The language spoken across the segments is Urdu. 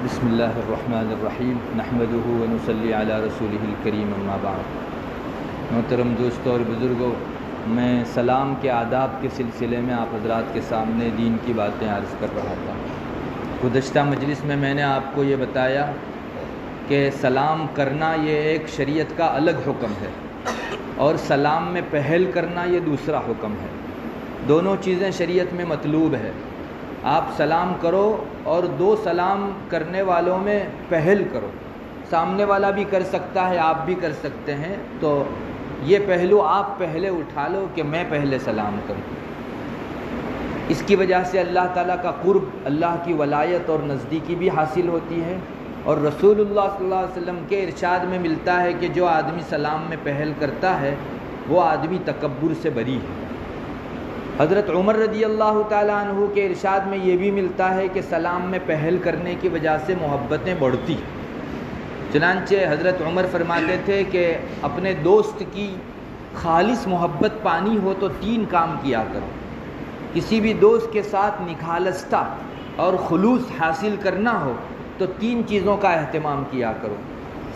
بسم اللہ الرحمن الرحیم نحمدہ ونصلی علی رسولہ الکریم اما بعد۔ محترم دوستوں اور بزرگوں، میں سلام کے آداب کے سلسلے میں آپ حضرات کے سامنے دین کی باتیں عرض کر رہا تھا۔ گزشتہ مجلس میں نے آپ کو یہ بتایا کہ سلام کرنا یہ ایک شریعت کا الگ حکم ہے اور سلام میں پہل کرنا یہ دوسرا حکم ہے۔ دونوں چیزیں شریعت میں مطلوب ہے۔ آپ سلام کرو اور دو سلام کرنے والوں میں پہل کرو۔ سامنے والا بھی کر سکتا ہے، آپ بھی کر سکتے ہیں، تو یہ پہلو آپ پہلے اٹھا لو کہ میں پہلے سلام کروں۔ اس کی وجہ سے اللہ تعالیٰ کا قرب، اللہ کی ولایت اور نزدیکی بھی حاصل ہوتی ہے، اور رسول اللہ صلی اللہ علیہ وسلم کے ارشاد میں ملتا ہے کہ جو آدمی سلام میں پہل کرتا ہے وہ آدمی تکبر سے بری ہے۔ حضرت عمر رضی اللہ تعالیٰ عنہ کے ارشاد میں یہ بھی ملتا ہے کہ سلام میں پہل کرنے کی وجہ سے محبتیں بڑھتی۔ چنانچہ حضرت عمر فرماتے تھے کہ اپنے دوست کی خالص محبت پانی ہو تو تین کام کیا کرو۔ کسی بھی دوست کے ساتھ نکھالستہ اور خلوص حاصل کرنا ہو تو تین چیزوں کا اہتمام کیا کرو۔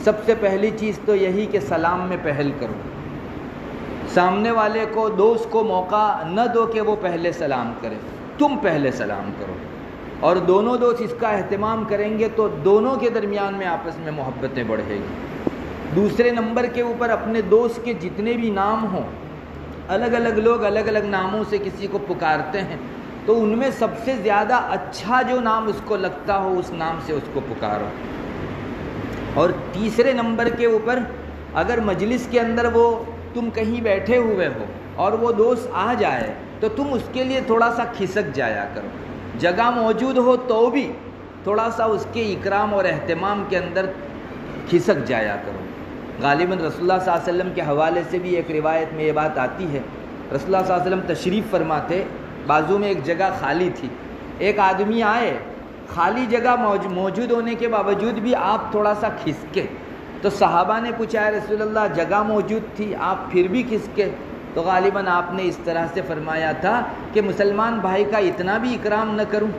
سب سے پہلی چیز تو یہی کہ سلام میں پہل کرو۔ سامنے والے کو، دوست کو موقع نہ دو کہ وہ پہلے سلام کرے، تم پہلے سلام کرو، اور دونوں دوست اس کا اہتمام کریں گے تو دونوں کے درمیان میں آپس میں محبتیں بڑھیں گی۔ دوسرے نمبر کے اوپر اپنے دوست کے جتنے بھی نام ہوں، الگ الگ لوگ الگ الگ ناموں سے کسی کو پکارتے ہیں، تو ان میں سب سے زیادہ اچھا جو نام اس کو لگتا ہو اس نام سے اس کو پکارو۔ اور تیسرے نمبر کے اوپر اگر مجلس کے اندر وہ تم کہیں بیٹھے ہوئے ہو اور وہ دوست آ جائے تو تم اس کے لیے تھوڑا سا کھسک جایا کرو۔ جگہ موجود ہو تو بھی تھوڑا سا اس کے اکرام اور اہتمام کے اندر کھسک جایا کرو۔ غالباً رسول اللہ صلی اللہ علیہ وسلم کے حوالے سے بھی ایک روایت میں یہ بات آتی ہے۔ رسول اللہ صلی اللہ علیہ وسلم تشریف فرماتے، بازو میں ایک جگہ خالی تھی، ایک آدمی آئے، خالی جگہ موجود ہونے کے باوجود بھی آپ تھوڑا سا کھسکے، تو صحابہ نے پوچھا ہے رسول اللہ جگہ موجود تھی آپ پھر بھی کھسکے؟ تو غالباً آپ نے اس طرح سے فرمایا تھا کہ مسلمان بھائی کا اتنا بھی اکرام نہ کروں؟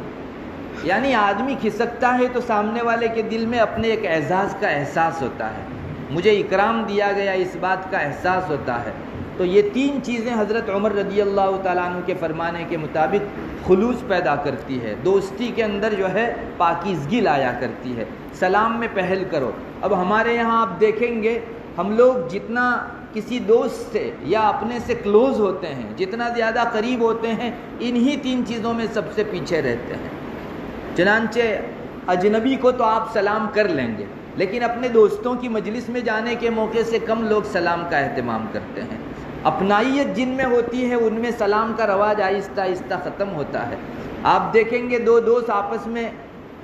یعنی آدمی کھسکتا ہے تو سامنے والے کے دل میں اپنے ایک اعزاز کا احساس ہوتا ہے، مجھے اکرام دیا گیا اس بات کا احساس ہوتا ہے۔ تو یہ تین چیزیں حضرت عمر رضی اللہ تعالیٰ عنہ کے فرمانے کے مطابق خلوص پیدا کرتی ہے، دوستی کے اندر جو ہے پاکیزگی لایا کرتی ہے۔ سلام میں پہل کرو۔ اب ہمارے یہاں آپ دیکھیں گے ہم لوگ جتنا کسی دوست سے یا اپنے سے کلوز ہوتے ہیں، جتنا زیادہ قریب ہوتے ہیں، انہی تین چیزوں میں سب سے پیچھے رہتے ہیں۔ چنانچہ اجنبی کو تو آپ سلام کر لیں گے، لیکن اپنے دوستوں کی مجلس میں جانے کے موقع سے کم لوگ سلام کا اہتمام کرتے ہیں۔ اپنائیت جن میں ہوتی ہے ان میں سلام کا رواج آہستہ آہستہ ختم ہوتا ہے۔ آپ دیکھیں گے دو دوست آپس میں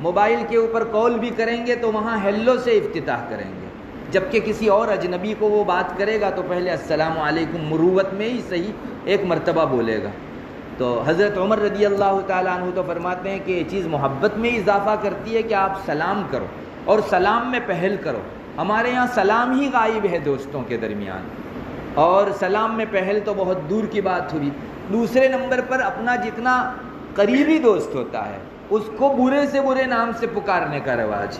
موبائل کے اوپر کال بھی کریں گے تو وہاں ہیلو سے افتتاح کریں گے، جبکہ کسی اور اجنبی کو وہ بات کرے گا تو پہلے السلام علیکم مروت میں ہی صحیح ایک مرتبہ بولے گا۔ تو حضرت عمر رضی اللہ تعالیٰ عنہ تو فرماتے ہیں کہ یہ چیز محبت میں اضافہ کرتی ہے کہ آپ سلام کرو اور سلام میں پہل کرو۔ ہمارے یہاں سلام ہی غائب ہے دوستوں کے درمیان، اور سلام میں پہل تو بہت دور کی بات ہوئی۔ دوسرے نمبر پر اپنا جتنا قریبی دوست ہوتا ہے اس کو برے سے برے نام سے پکارنے کا رواج۔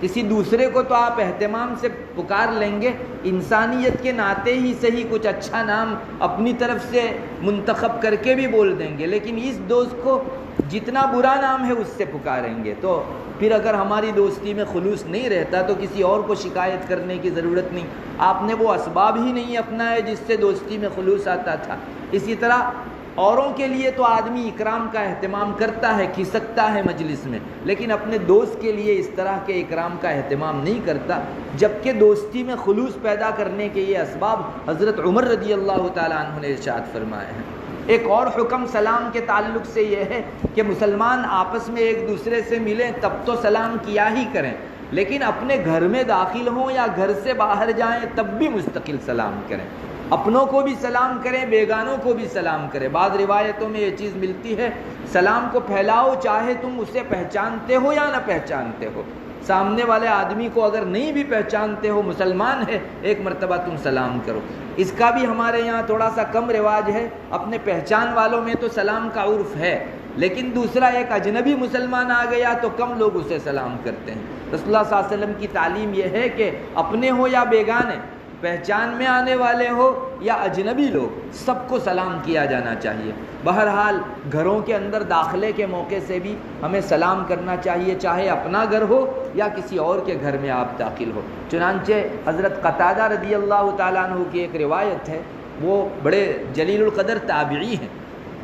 کسی دوسرے کو تو آپ اہتمام سے پکار لیں گے، انسانیت کے ناطے ہی صحیح کچھ اچھا نام اپنی طرف سے منتخب کر کے بھی بول دیں گے، لیکن اس دوست کو جتنا برا نام ہے اس سے پکاریں گے تو پھر اگر ہماری دوستی میں خلوص نہیں رہتا تو کسی اور کو شکایت کرنے کی ضرورت نہیں۔ آپ نے وہ اسباب ہی نہیں اپنائے جس سے دوستی میں خلوص آتا تھا۔ اسی طرح اوروں کے لیے تو آدمی اکرام کا اہتمام کرتا ہے، کھسکتا ہے مجلس میں، لیکن اپنے دوست کے لیے اس طرح کے اکرام کا اہتمام نہیں کرتا، جبکہ دوستی میں خلوص پیدا کرنے کے یہ اسباب حضرت عمر رضی اللہ تعالیٰ عنہ نے ارشاد فرمائے ہیں۔ ایک اور حکم سلام کے تعلق سے یہ ہے کہ مسلمان آپس میں ایک دوسرے سے ملیں تب تو سلام کیا ہی کریں، لیکن اپنے گھر میں داخل ہوں یا گھر سے باہر جائیں تب بھی مستقل سلام کریں۔ اپنوں کو بھی سلام کریں، بیگانوں کو بھی سلام کریں۔ بعض روایتوں میں یہ چیز ملتی ہے سلام کو پھیلاؤ چاہے تم اسے پہچانتے ہو یا نہ پہچانتے ہو۔ سامنے والے آدمی کو اگر نہیں بھی پہچانتے ہو، مسلمان ہے، ایک مرتبہ تم سلام کرو۔ اس کا بھی ہمارے یہاں تھوڑا سا کم رواج ہے، اپنے پہچان والوں میں تو سلام کا عرف ہے، لیکن دوسرا ایک اجنبی مسلمان آ گیا تو کم لوگ اسے سلام کرتے ہیں۔ رسول اللہ صلی اللہ علیہ وسلم کی تعلیم یہ ہے کہ اپنے ہو یا بیگانے، پہچان میں آنے والے ہو یا اجنبی لوگ، سب کو سلام کیا جانا چاہیے۔ بہرحال گھروں کے اندر داخلے کے موقع سے بھی ہمیں سلام کرنا چاہیے، چاہے اپنا گھر ہو یا کسی اور کے گھر میں آپ داخل ہو۔ چنانچہ حضرت قتادہ رضی اللہ تعالیٰ عنہ کی ایک روایت ہے، وہ بڑے جلیل القدر تابعی ہیں،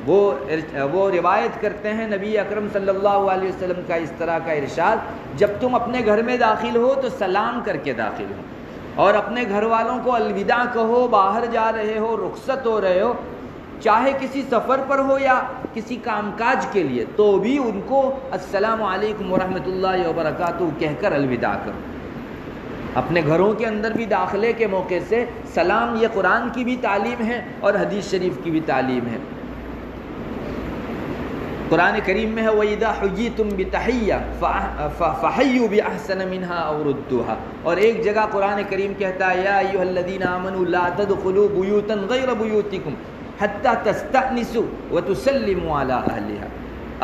وہ روایت کرتے ہیں نبی اکرم صلی اللہ علیہ وسلم کا اس طرح کا ارشاد، جب تم اپنے گھر میں داخل ہو تو سلام کر کے داخل ہو، اور اپنے گھر والوں کو الوداع کہو، باہر جا رہے ہو، رخصت ہو رہے ہو، چاہے کسی سفر پر ہو یا کسی کام کاج کے لیے، تو بھی ان کو السلام علیکم ورحمۃ اللہ وبرکاتہ کہہ کر الوداع کرو۔ اپنے گھروں کے اندر بھی داخلے کے موقع سے سلام، یہ قرآن کی بھی تعلیم ہے اور حدیث شریف کی بھی تعلیم ہے۔ قرآن کریم میں ہے وَإِذَا حُيِّيتُم بِتَحِيَّةٍ فَحَيُّوا بِأَحْسَنَ مِنْهَا أَوْ رُدُّوهَا، اور ایک جگہ قرآن کریم کہتا ہے یا ایھا الذین آمنوا لا تدخلوا بیوتا غیر بیوتکم حتی تستأنسوا وتسلموا علی اہلها،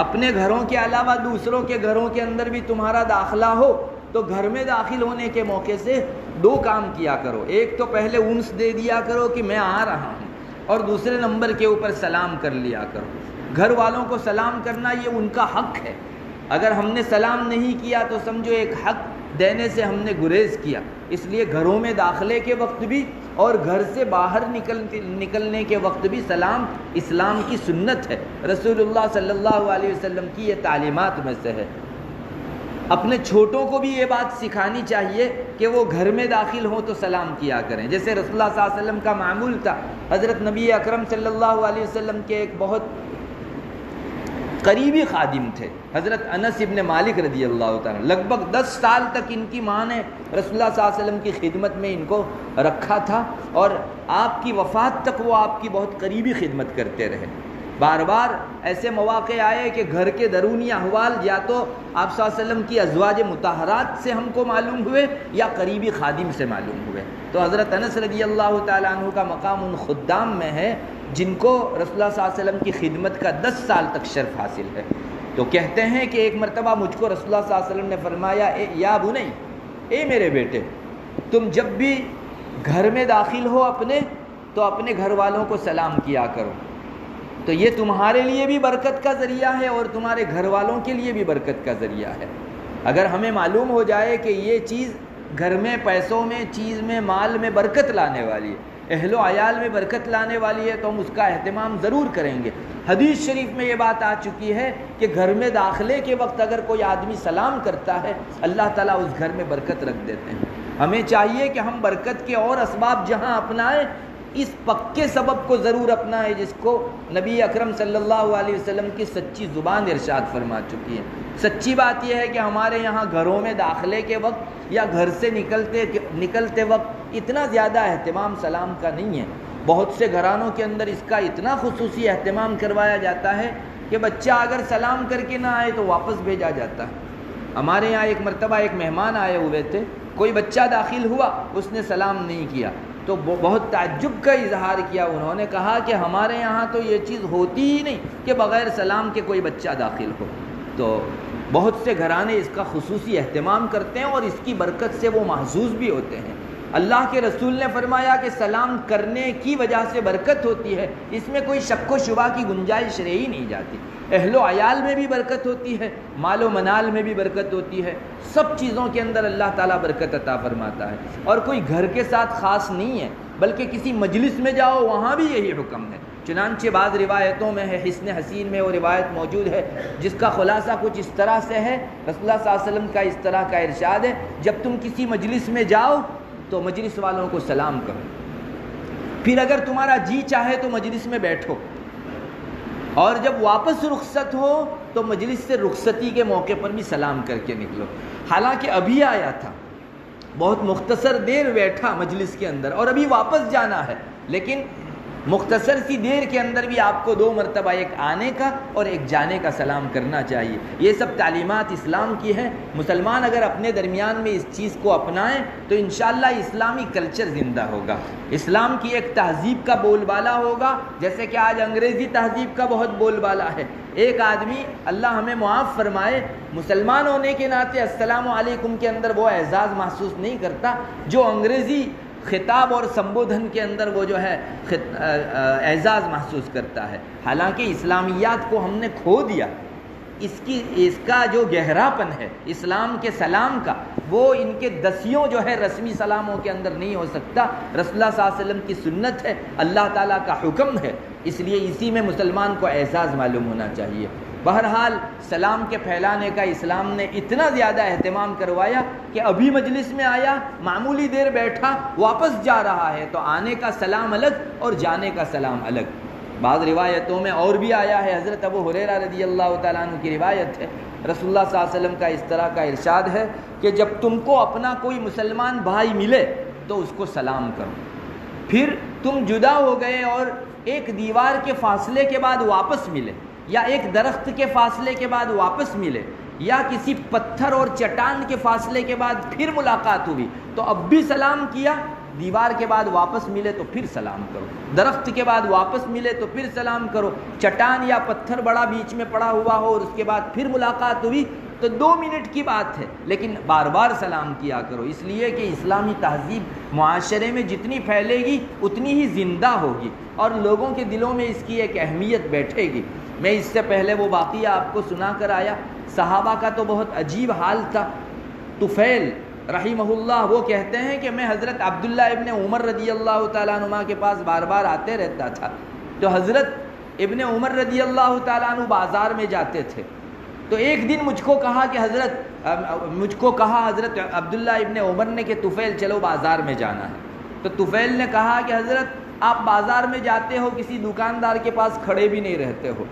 اپنے گھروں کے علاوہ دوسروں کے گھروں کے اندر بھی تمہارا داخلہ ہو تو گھر میں داخل ہونے کے موقع سے دو کام کیا کرو، ایک تو پہلے انس دے دیا کرو کہ میں آ رہا ہوں، اور دوسرے نمبر کے اوپر سلام کر لیا کرو۔ گھر والوں کو سلام کرنا یہ ان کا حق ہے، اگر ہم نے سلام نہیں کیا تو سمجھو ایک حق دینے سے ہم نے گریز کیا، اس لیے گھروں میں داخلے کے وقت بھی اور گھر سے باہر نکلنے کے وقت بھی سلام اسلام کی سنت ہے، رسول اللہ صلی اللہ علیہ وسلم کی یہ تعلیمات میں سے ہے۔ اپنے چھوٹوں کو بھی یہ بات سکھانی چاہیے کہ وہ گھر میں داخل ہوں تو سلام کیا کریں، جیسے رسول اللہ صلی اللہ علیہ وسلم کا معمول تھا۔ حضرت نبی اکرم صلی اللہ علیہ وسلم کے ایک بہت قریبی خادم تھے حضرت انس ابن مالک رضی اللہ تعالیٰ، لگ بھگ 10 سال تک ان کی ماں نے رسول اللہ صلی اللہ علیہ وسلم کی خدمت میں ان کو رکھا تھا، اور آپ کی وفات تک وہ آپ کی بہت قریبی خدمت کرتے رہے۔ بار بار ایسے مواقع آئے کہ گھر کے درونی احوال یا تو آپ صلی اللہ علیہ وسلم کی ازواج مطہرات سے ہم کو معلوم ہوئے یا قریبی خادم سے معلوم ہوئے، تو حضرت انس رضی اللہ تعالیٰ عنہ کا مقام ان خدام میں ہے جن کو رسول اللہ صلی اللہ علیہ وسلم کی خدمت کا 10 سال تک شرف حاصل ہے۔ تو کہتے ہیں کہ ایک مرتبہ مجھ کو رسول اللہ صلی اللہ علیہ وسلم نے فرمایا یا بنی، اے میرے بیٹے، تم جب بھی گھر میں داخل ہو اپنے تو اپنے گھر والوں کو سلام کیا کرو، تو یہ تمہارے لیے بھی برکت کا ذریعہ ہے اور تمہارے گھر والوں کے لیے بھی برکت کا ذریعہ ہے۔ اگر ہمیں معلوم ہو جائے کہ یہ چیز گھر میں، پیسوں میں، چیز میں، مال میں برکت لانے والی ہے، اہل و عیال میں برکت لانے والی ہے، تو ہم اس کا اہتمام ضرور کریں گے۔ حدیث شریف میں یہ بات آ چکی ہے کہ گھر میں داخلے کے وقت اگر کوئی آدمی سلام کرتا ہے اللہ تعالیٰ اس گھر میں برکت رکھ دیتے ہیں۔ ہمیں چاہیے کہ ہم برکت کے اور اسباب جہاں اپنائیں، اس پکے سبب کو ضرور اپنائیں جس کو نبی اکرم صلی اللہ علیہ وسلم کی سچی زبان ارشاد فرما چکی ہے۔ سچی بات یہ ہے کہ ہمارے یہاں گھروں میں داخلے کے وقت یا گھر سے نکلتے وقت اتنا زیادہ اہتمام سلام کا نہیں ہے۔ بہت سے گھرانوں کے اندر اس کا اتنا خصوصی اہتمام کروایا جاتا ہے کہ بچہ اگر سلام کر کے نہ آئے تو واپس بھیجا جاتا ہے۔ ہمارے یہاں ایک مرتبہ ایک مہمان آئے ہوئے تھے، کوئی بچہ داخل ہوا، اس نے سلام نہیں کیا تو بہت تعجب کا اظہار کیا، انہوں نے کہا کہ ہمارے یہاں تو یہ چیز ہوتی ہی نہیں کہ بغیر سلام کے کوئی بچہ داخل ہو۔ تو بہت سے گھرانے اس کا خصوصی اہتمام کرتے ہیں اور اس کی برکت سے وہ محظوظ بھی ہوتے ہیں۔ اللہ کے رسول نے فرمایا کہ سلام کرنے کی وجہ سے برکت ہوتی ہے، اس میں کوئی شک و شبہ کی گنجائش رہ ہی نہیں جاتی۔ اہل و عیال میں بھی برکت ہوتی ہے، مال و منال میں بھی برکت ہوتی ہے، سب چیزوں کے اندر اللہ تعالیٰ برکت عطا فرماتا ہے۔ اور کوئی گھر کے ساتھ خاص نہیں ہے بلکہ کسی مجلس میں جاؤ وہاں بھی یہی حکم ہے۔ چنانچہ بعض روایتوں میں ہے، حسن حسین میں وہ روایت موجود ہے جس کا خلاصہ کچھ اس طرح سے ہے، رسول اللہ صلی اللہ علیہ وسلم کا اس طرح کا ارشاد ہے، جب تم کسی مجلس میں جاؤ تو مجلس والوں کو سلام کرو، پھر اگر تمہارا جی چاہے تو مجلس میں بیٹھو، اور جب واپس رخصت ہو تو مجلس سے رخصتی کے موقع پر بھی سلام کر کے نکلو۔ حالانکہ ابھی آیا تھا، بہت مختصر دیر بیٹھا مجلس کے اندر اور ابھی واپس جانا ہے، لیکن مختصر سی دیر کے اندر بھی آپ کو 2 مرتبہ ایک آنے کا اور ایک جانے کا سلام کرنا چاہیے۔ یہ سب تعلیمات اسلام کی ہیں۔ مسلمان اگر اپنے درمیان میں اس چیز کو اپنائیں تو انشاءاللہ اسلامی کلچر زندہ ہوگا، اسلام کی ایک تہذیب کا بول بالا ہوگا، جیسے کہ آج انگریزی تہذیب کا بہت بول بالا ہے۔ ایک آدمی، اللہ ہمیں معاف فرمائے، مسلمان ہونے کے ناطے السلام علیکم کے اندر وہ اعزاز محسوس نہیں کرتا جو انگریزی خطاب اور سمبودھن کے اندر وہ جو ہے اعزاز محسوس کرتا ہے۔ حالانکہ اسلامیات کو ہم نے کھو دیا، اس کا جو گہراپن ہے اسلام کے سلام کا، وہ ان کے دسیوں جو ہے رسمی سلاموں کے اندر نہیں ہو سکتا۔ رسول اللہ صلی اللہ علیہ وسلم کی سنت ہے، اللہ تعالیٰ کا حکم ہے، اس لیے اسی میں مسلمان کو اعزاز معلوم ہونا چاہیے۔ بہرحال سلام کے پھیلانے کا اسلام نے اتنا زیادہ اہتمام کروایا کہ ابھی مجلس میں آیا، معمولی دیر بیٹھا، واپس جا رہا ہے تو آنے کا سلام الگ اور جانے کا سلام الگ۔ بعض روایتوں میں اور بھی آیا ہے، حضرت ابو ہریرہ رضی اللہ تعالیٰ عنہ کی روایت ہے، رسول اللہ صلی اللہ علیہ وسلم کا اس طرح کا ارشاد ہے کہ جب تم کو اپنا کوئی مسلمان بھائی ملے تو اس کو سلام کرو، پھر تم جدا ہو گئے اور ایک دیوار کے فاصلے کے بعد واپس ملے، یا ایک درخت کے فاصلے کے بعد واپس ملے، یا کسی پتھر اور چٹان کے فاصلے کے بعد پھر ملاقات ہوئی تو اب بھی سلام کیا، دیوار کے بعد واپس ملے تو پھر سلام کرو، درخت کے بعد واپس ملے تو پھر سلام کرو، چٹان یا پتھر بڑا بیچ میں پڑا ہوا ہو اور اس کے بعد پھر ملاقات ہوئی تو 2 منٹ کی بات ہے، لیکن بار بار سلام کیا کرو، اس لیے کہ اسلامی تہذیب معاشرے میں جتنی پھیلے گی اتنی ہی زندہ ہوگی اور لوگوں کے دلوں میں اس کی ایک اہمیت بیٹھے گی۔ میں اس سے پہلے وہ واقعہ آپ کو سنا کر آیا، صحابہ کا تو بہت عجیب حال تھا۔ طفیل رحمہ اللہ وہ کہتے ہیں کہ میں حضرت عبداللہ ابن عمر رضی اللہ تعالیٰ عنہ کے پاس بار بار آتے رہتا تھا، تو حضرت ابن عمر رضی اللہ تعالیٰ عنہ بازار میں جاتے تھے، تو ایک دن مجھ کو کہا حضرت عبداللہ ابن عمر نے کہ طفیل چلو بازار میں جانا ہے، تو طفیل نے کہا کہ حضرت آپ بازار میں جاتے ہو، کسی دکاندار کے پاس کھڑے بھی نہیں رہتے ہو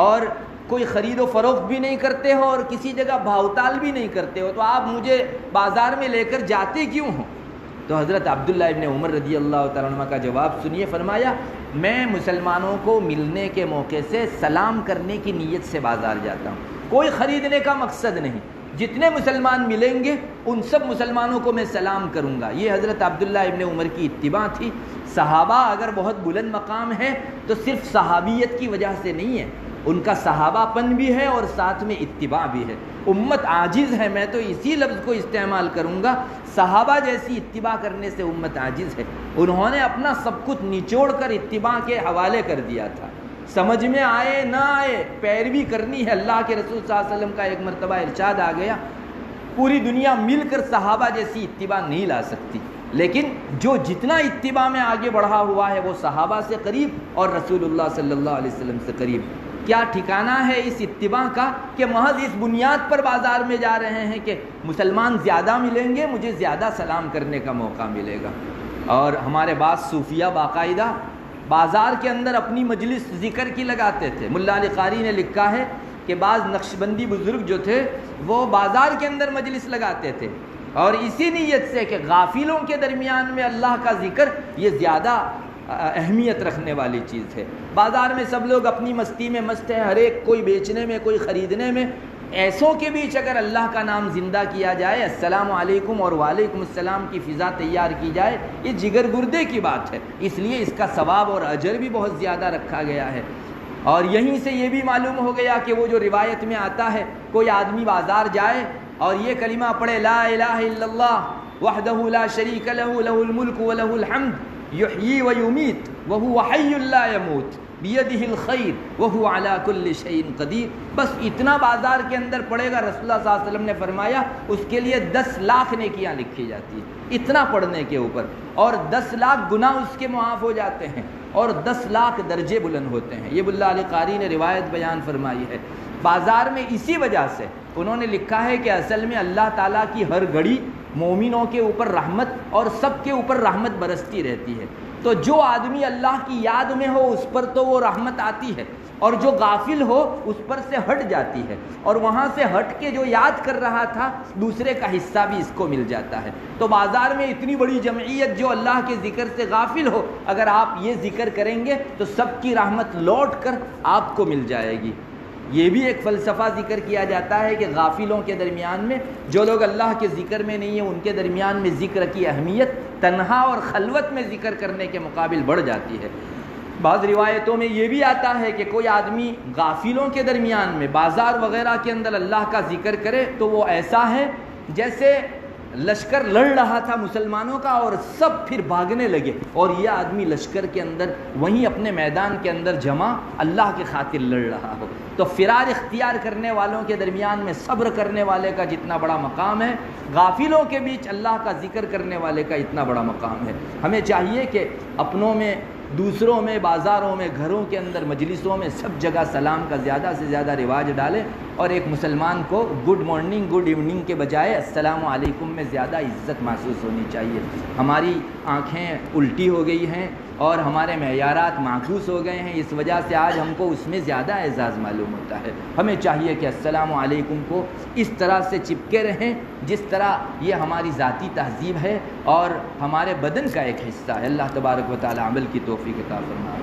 اور کوئی خرید و فروخت بھی نہیں کرتے ہو اور کسی جگہ بھاؤتال بھی نہیں کرتے ہو، تو آپ مجھے بازار میں لے کر جاتے کیوں ہو؟ تو حضرت عبداللہ ابن عمر رضی اللہ تعالیٰ عنہ کا جواب سنیے، فرمایا میں مسلمانوں کو ملنے کے موقع سے سلام کرنے کی نیت سے بازار جاتا ہوں، کوئی خریدنے کا مقصد نہیں، جتنے مسلمان ملیں گے ان سب مسلمانوں کو میں سلام کروں گا۔ یہ حضرت عبداللہ ابن عمر کی اتباع تھی۔ صحابہ اگر بہت بلند مقام ہے تو صرف صحابیت کی وجہ سے نہیں ہے، ان کا صحابہ پن بھی ہے اور ساتھ میں اتباع بھی ہے۔ امت عاجز ہے، میں تو اسی لفظ کو استعمال کروں گا، صحابہ جیسی اتباع کرنے سے امت عاجز ہے۔ انہوں نے اپنا سب کچھ نچوڑ کر اتباع کے حوالے کر دیا تھا، سمجھ میں آئے نہ آئے پیروی کرنی ہے۔ اللہ کے رسول صلی اللہ علیہ وسلم کا ایک مرتبہ ارشاد آ گیا، پوری دنیا مل کر صحابہ جیسی اتباع نہیں لا سکتی، لیکن جو جتنا اتباع میں آگے بڑھا ہوا ہے وہ صحابہ سے قریب اور رسول اللہ صلی اللہ علیہ وسلم سے قریب۔ کیا ٹھکانہ ہے اس اتباع کا کہ محض اس بنیاد پر بازار میں جا رہے ہیں کہ مسلمان زیادہ ملیں گے مجھے زیادہ سلام کرنے کا موقع ملے گا۔ اور ہمارے بعض صوفیہ باقاعدہ بازار کے اندر اپنی مجلس ذکر کی لگاتے تھے۔ ملا علی قاری نے لکھا ہے کہ بعض نقشبندی بزرگ جو تھے وہ بازار کے اندر مجلس لگاتے تھے اور اسی نیت سے کہ غافلوں کے درمیان میں اللہ کا ذکر یہ زیادہ اہمیت رکھنے والی چیز ہے۔ بازار میں سب لوگ اپنی مستی میں مست ہے، ہر ایک کوئی بیچنے میں کوئی خریدنے میں، ایسوں کے بیچ اگر اللہ کا نام زندہ کیا جائے، السلام علیکم اور وعلیکم السلام کی فضا تیار کی جائے، یہ جگر گردے کی بات ہے، اس لیے اس کا ثواب اور اجر بھی بہت زیادہ رکھا گیا ہے۔ اور یہیں سے یہ بھی معلوم ہو گیا کہ وہ جو روایت میں آتا ہے کوئی آدمی بازار جائے اور یہ کلمہ پڑھے لا الہ الا اللہ وحدہ لا شریک لہ لہ الملک ولہ الحمد یحیی ویمیت وہو حی لا یموت بیدہ الخیر وہو علی کل شیء قدیر، بس اتنا بازار کے اندر پڑھے گا، رسول اللہ صلی اللہ علیہ وسلم نے فرمایا اس کے لیے 10 لاکھ نیکیاں لکھی جاتی ہیں اتنا پڑھنے کے اوپر، اور 10 لاکھ گناہ اس کے معاف ہو جاتے ہیں اور 10 لاکھ درجے بلند ہوتے ہیں۔ یہ ملا علی قاری نے روایت بیان فرمائی ہے۔ بازار میں اسی وجہ سے انہوں نے لکھا ہے کہ اصل میں اللہ تعالیٰ کی ہر گھڑی مومنوں کے اوپر رحمت اور سب کے اوپر رحمت برستی رہتی ہے، تو جو آدمی اللہ کی یاد میں ہو اس پر تو وہ رحمت آتی ہے، اور جو غافل ہو اس پر سے ہٹ جاتی ہے، اور وہاں سے ہٹ کے جو یاد کر رہا تھا دوسرے کا حصہ بھی اس کو مل جاتا ہے۔ تو بازار میں اتنی بڑی جمعیت جو اللہ کے ذکر سے غافل ہو، اگر آپ یہ ذکر کریں گے تو سب کی رحمت لوٹ کر آپ کو مل جائے گی۔ یہ بھی ایک فلسفہ ذکر کیا جاتا ہے کہ غافلوں کے درمیان میں، جو لوگ اللہ کے ذکر میں نہیں ہیں، ان کے درمیان میں ذکر کی اہمیت تنہا اور خلوت میں ذکر کرنے کے مقابل بڑھ جاتی ہے۔ بعض روایتوں میں یہ بھی آتا ہے کہ کوئی آدمی غافلوں کے درمیان میں بازار وغیرہ کے اندر اللہ کا ذکر کرے تو وہ ایسا ہے جیسے لشکر لڑ رہا تھا مسلمانوں کا اور سب پھر بھاگنے لگے، اور یہ آدمی لشکر کے اندر وہیں اپنے میدان کے اندر جمع اللہ کی خاطر لڑ رہا ہو۔ تو فرار اختیار کرنے والوں کے درمیان میں صبر کرنے والے کا جتنا بڑا مقام ہے، غافلوں کے بیچ اللہ کا ذکر کرنے والے کا اتنا بڑا مقام ہے۔ ہمیں چاہیے کہ اپنوں میں، دوسروں میں، بازاروں میں، گھروں کے اندر، مجلسوں میں، سب جگہ سلام کا زیادہ سے زیادہ رواج ڈالیں، اور ایک مسلمان کو گڈ مارننگ، گڈ ایوننگ کے بجائے السلام علیکم میں زیادہ عزت محسوس ہونی چاہیے۔ ہماری آنکھیں الٹی ہو گئی ہیں اور ہمارے معیارات معکوس ہو گئے ہیں، اس وجہ سے آج ہم کو اس میں زیادہ اعزاز معلوم ہوتا ہے۔ ہمیں چاہیے کہ السلام علیکم کو اس طرح سے چپکے رہیں جس طرح یہ ہماری ذاتی تہذیب ہے اور ہمارے بدن کا ایک حصہ ہے۔ اللہ تبارک و تعالی عمل کی توفیق عطا فرمائے۔